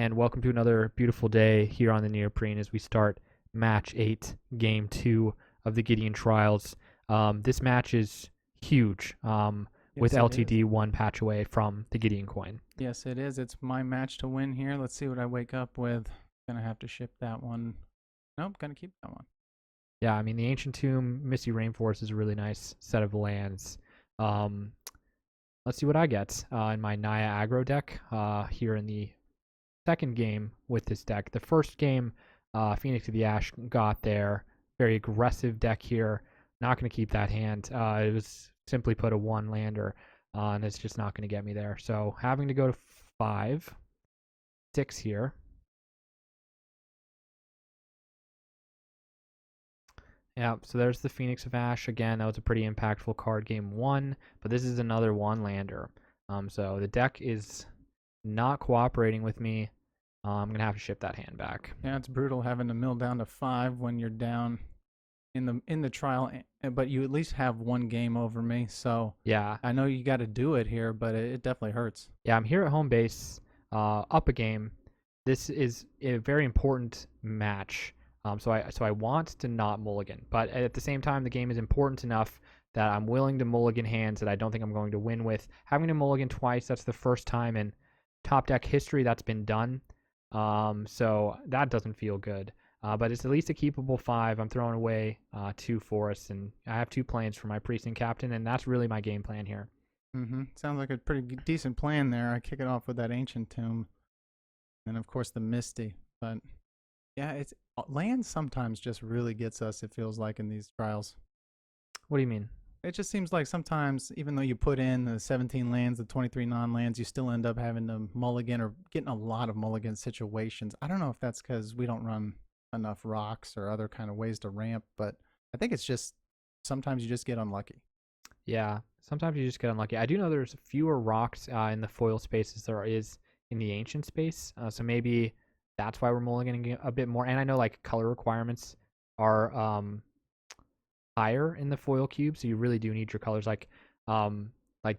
and welcome to another beautiful day here on the Neoprene as we start match 8, game 2 of the Gideon Trials. This match is huge, with Yes, it is. LTD one patch away from the Gideon coin. Yes, it is. It's my match to win here. Let's see what I wake up with. Gonna have to ship that one. Nope, gonna keep that one. Yeah, I mean, the Ancient Tomb, Misty Rainforest is a really nice set of lands. Um, let's see what I get in my Naya Aggro deck here in the second game with this deck. The first game, Phoenix of the Ash got there. Very aggressive deck here. Not going to keep that hand. It was simply put a one lander, and it's just not going to get me there. So having to go to 5, 6 here. Yeah, so there's the Phoenix of Ash. Again, that was a pretty impactful card game 1, but this is another one lander. So the deck is not cooperating with me. I'm going to have to ship that hand back. Yeah, it's brutal having to mill down to 5 when you're down in the trial, but you at least have one game over me. So Yeah. I know you got to do it here, but it definitely hurts. Yeah, I'm here at home base, up a game. This is a very important match. So I want to not mulligan, but at the same time, the game is important enough that I'm willing to mulligan hands that I don't think I'm going to win with. Having to mulligan twice, that's the first time in top deck history that's been done. So that doesn't feel good. But it's at least a keepable 5. I'm throwing away 2 forests, and I have 2 planes for my precinct captain, and that's really my game plan here. Sounds like a pretty decent plan there. I kick it off with that Ancient Tomb, and of course the Misty. But yeah, it's land sometimes just really gets us. It feels like in these trials. What do you mean? It just seems like sometimes, even though you put in the 17 lands, the 23 non-lands, you still end up having to mulligan or getting a lot of mulligan situations. I don't know if that's because we don't run enough rocks or other kind of ways to ramp, but I think it's just sometimes you just get unlucky. Yeah, sometimes you just get unlucky. I do know there's fewer rocks in the foil space as there is in the ancient space, so maybe that's why we're mulliganing a bit more. And I know like color requirements are higher in the foil cube, so you really do need your colors. Like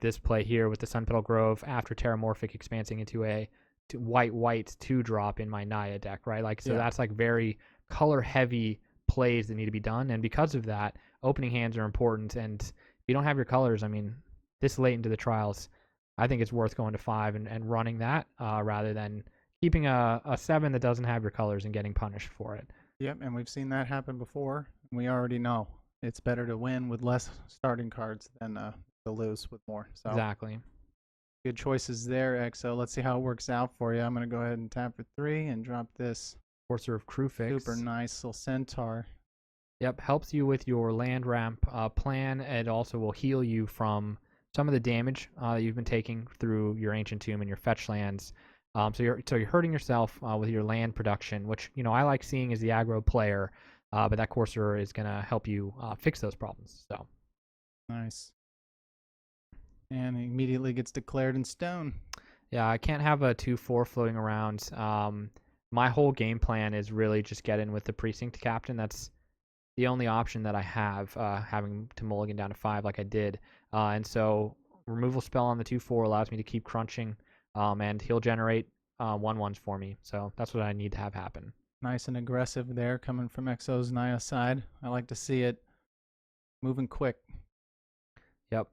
this play here with the Sun Petal Grove after Terramorphic expansing into a white 2-drop in my Naya deck, right? Like so Yeah. that's like very color heavy plays that need to be done, and because of that, opening hands are important. And if you don't have your colors, I mean, this late into the trials, I think it's worth going to 5 and running that rather than keeping a 7 that doesn't have your colors and getting punished for it. Yep, and we've seen that happen before. We already know it's better to win with less starting cards than to lose with more. So Exactly. good choices there, EXO. Let's see how it works out for you. I'm going to go ahead and tap for 3 and drop this Courser of Crewfix. super nice little centaur. Yep, helps you with your land ramp plan. It also will heal you from some of the damage that you've been taking through your Ancient Tomb and your fetch lands. So you're hurting yourself with your land production, which I like seeing as the aggro player, but that Courser is gonna help you fix those problems. So Nice. And it immediately gets declared in stone. yeah, I can't have a 2/4 floating around. My whole game plan is really just get in with the precinct captain. That's the only option that I have, having to mulligan down to 5 like I did. And so removal spell on the 2/4 allows me to keep crunching, and he'll generate 1/1s for me. So that's what I need to have happen. Nice and aggressive there coming from EXO's Naya side. I like to see it moving quick. Yep.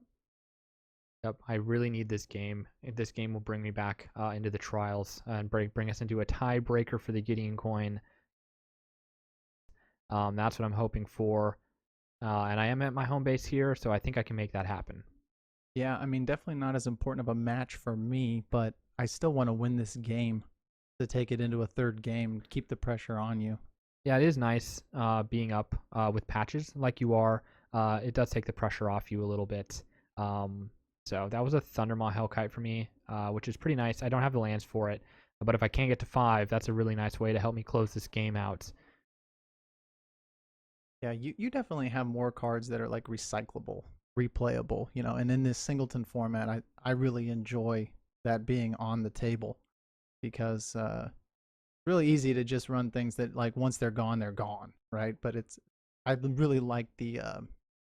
Yep. I really need this game. This game will bring me back into the trials and bring us into a tiebreaker for the Gideon coin. That's what I'm hoping for. And I am at my home base here, so I think I can make that happen. Yeah, I mean, definitely not as important of a match for me, but I still want to win this game to take it into a third game, keep the pressure on you. Yeah, it is nice being up with patches like you are. It does take the pressure off you a little bit. So that was a Thundermaw Hellkite for me, which is pretty nice. I don't have the lands for it, but if I can get to 5, that's a really nice way to help me close this game out. Yeah, you definitely have more cards that are like recyclable, replayable, and in this singleton format, I really enjoy that being on the table because really easy to just run things that like once they're gone, right? But I really like the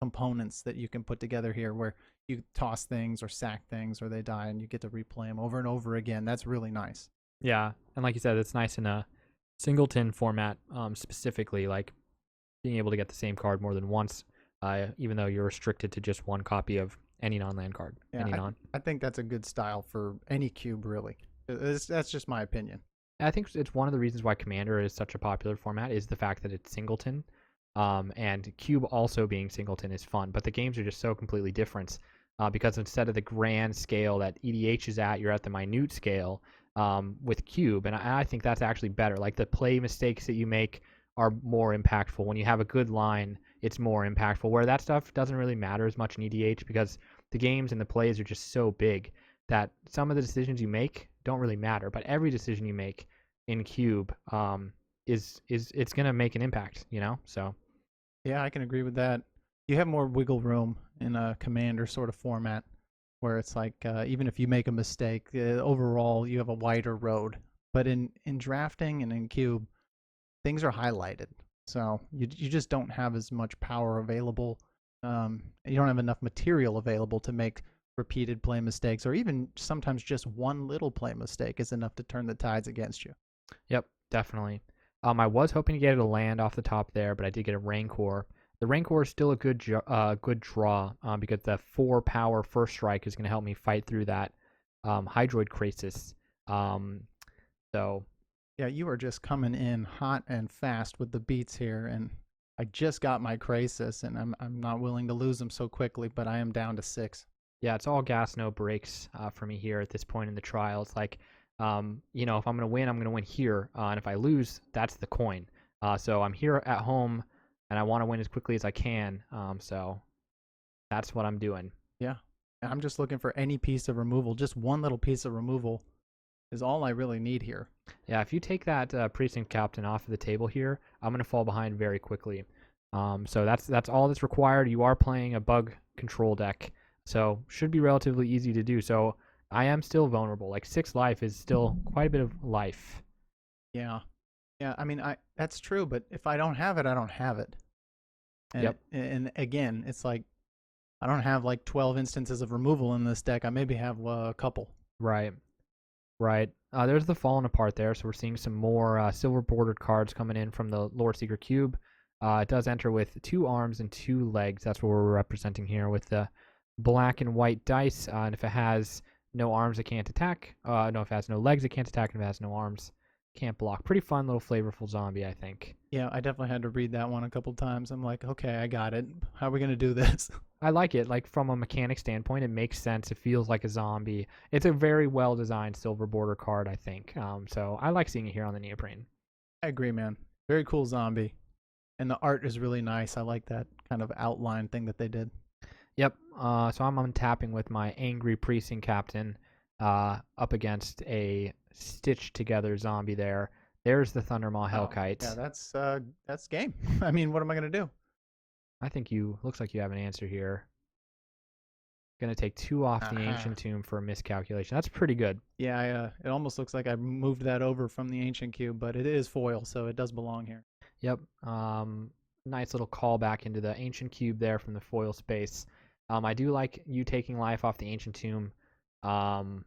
components that you can put together here where you toss things or sack things or they die and you get to replay them over and over again. That's really nice. Yeah, and like you said, it's nice in a singleton format, specifically, like being able to get the same card more than once, even though you're restricted to just one copy of any non-land card, Yeah, any non. I think that's a good style for any cube, really. That's just my opinion. I think it's one of the reasons why Commander is such a popular format is the fact that it's singleton, and Cube also being singleton is fun. But the games are just so completely different because instead of the grand scale that EDH is at, you're at the minute scale with Cube, and I think that's actually better. Like the play mistakes that you make are more impactful. When you have a good line, it's more impactful. Where that stuff doesn't really matter as much in EDH because the games and the plays are just so big that some of the decisions you make don't really matter, but every decision you make in Cube is it's gonna make an impact, you know. So Yeah, I can agree with that. You have more wiggle room in a commander sort of format, where it's like even if you make a mistake, overall you have a wider road. But in drafting and in cube, things are highlighted, so you just don't have as much power available. You don't have enough material available to make repeated play mistakes, or even sometimes just one little play mistake is enough to turn the tides against you. yep, definitely. I was hoping to get it a land off the top there, but I did get a Rancor. The Rancor is still a good draw because the 4 power first strike is going to help me fight through that Hydroid Crisis. Um, so Yeah, you are just coming in hot and fast with the beats here, and I just got my Crisis, and I'm not willing to lose them so quickly, but I am down to 6. yeah, it's all gas, no brakes for me here at this point in the trial. It's like, you know, if I'm going to win, I'm going to win here. And if I lose, that's the coin. So I'm here at home and I want to win as quickly as I can. So that's what I'm doing. Yeah, I'm just looking for any piece of removal. Just one little piece of removal is all I really need here. Yeah, if you take that precinct captain off of the table here, I'm going to fall behind very quickly. So that's all that's required. You are playing a bug control deck, so should be relatively easy to do. So I am still vulnerable. Like 6 life is still quite a bit of life. Yeah, yeah. I mean, I that's true, but if I don't have it, I don't have it. And Yep. and again, it's like I don't have like 12 instances of removal in this deck. I maybe have a couple. Right. Right. There's the Fallen Apart there, so we're seeing some more silver bordered cards coming in from the Lore Seeker Cube. It does enter with 2 arms and 2 legs. That's what we're representing here with the black and white dice. And if it has no arms, it can't attack. No, if it has no legs, it can't attack. And if it has no arms, can't block. Pretty fun little flavorful zombie, I think. Yeah, I definitely had to read that one a couple times. I'm like, okay, I got it. How are we gonna do this? I like it. Like from a mechanic standpoint, it makes sense. It feels like a zombie. It's a very well designed silver border card, I think. So I like seeing it here on the neoprene. I agree, man. Very cool zombie, and the art is really nice. I like that kind of outline thing that they did. Yep. So I'm untapping with my angry precinct captain up against a stitched together zombie there. There's the Thundermaw Oh, Hellkite. yeah, that's game. I mean, what am I gonna do? I think looks like you have an answer here. Gonna take 2 off the Uh-huh. Ancient Tomb for a miscalculation. That's pretty good. Yeah, it almost looks like I moved that over from the ancient cube, but it is foil, so it does belong here. Yep. Nice little callback into the Ancient Cube there from the foil space. I do like you taking life off the Ancient Tomb. Um,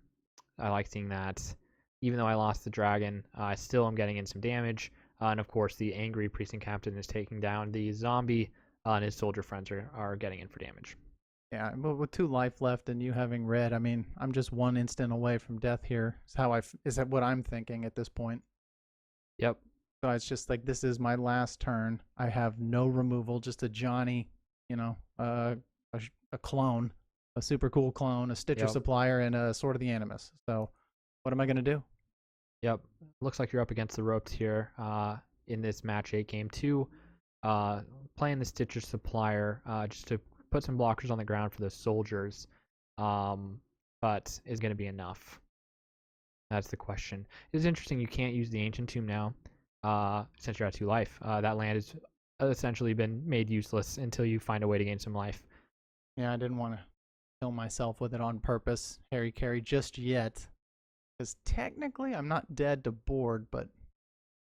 I like seeing that. Even though I lost the dragon, I still am getting in some damage. And of course, the angry precinct captain is taking down the zombie, and his soldier friends are getting in for damage. Yeah, but with 2 life left and you having red, I mean, I'm just 1 instant away from death here. Is that what I'm thinking at this point? Yep. So it's just like this is my last turn. I have no removal, just a Johnny, you know, a clone, a super cool clone, a Stitcher Yep. supplier, and a Sword of the Animus. So what am I gonna do? Yep. Looks like you're up against the ropes here in this match 8 game 2. Playing the Stitcher supplier just to put some blockers on the ground for the soldiers, but is going to be enough? That's the question. It's interesting you can't use the Ancient Tomb now since you're at 2 life. That land has essentially been made useless until you find a way to gain some life. Yeah, I didn't want to kill myself with it on purpose, Harry Carry, just yet. Because technically I'm not dead to board, but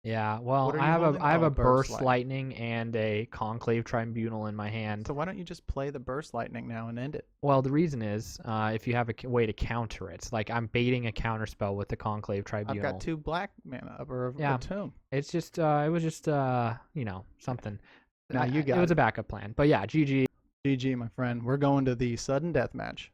Yeah, well, What are you holding? I have Oh, a Burst burst Lightning. lightning and a conclave tribunal in my hand. So why don't you just play the Burst Lightning now and end it? Well, the reason is, if you have a way to counter it, like I'm baiting a counter spell with the conclave I've got tribunal. 2 black mana or a Yeah, tomb. it's just, it was just, something. Now you It got was it. a backup plan, but yeah, GG. GG, my friend. We're going to the sudden death match.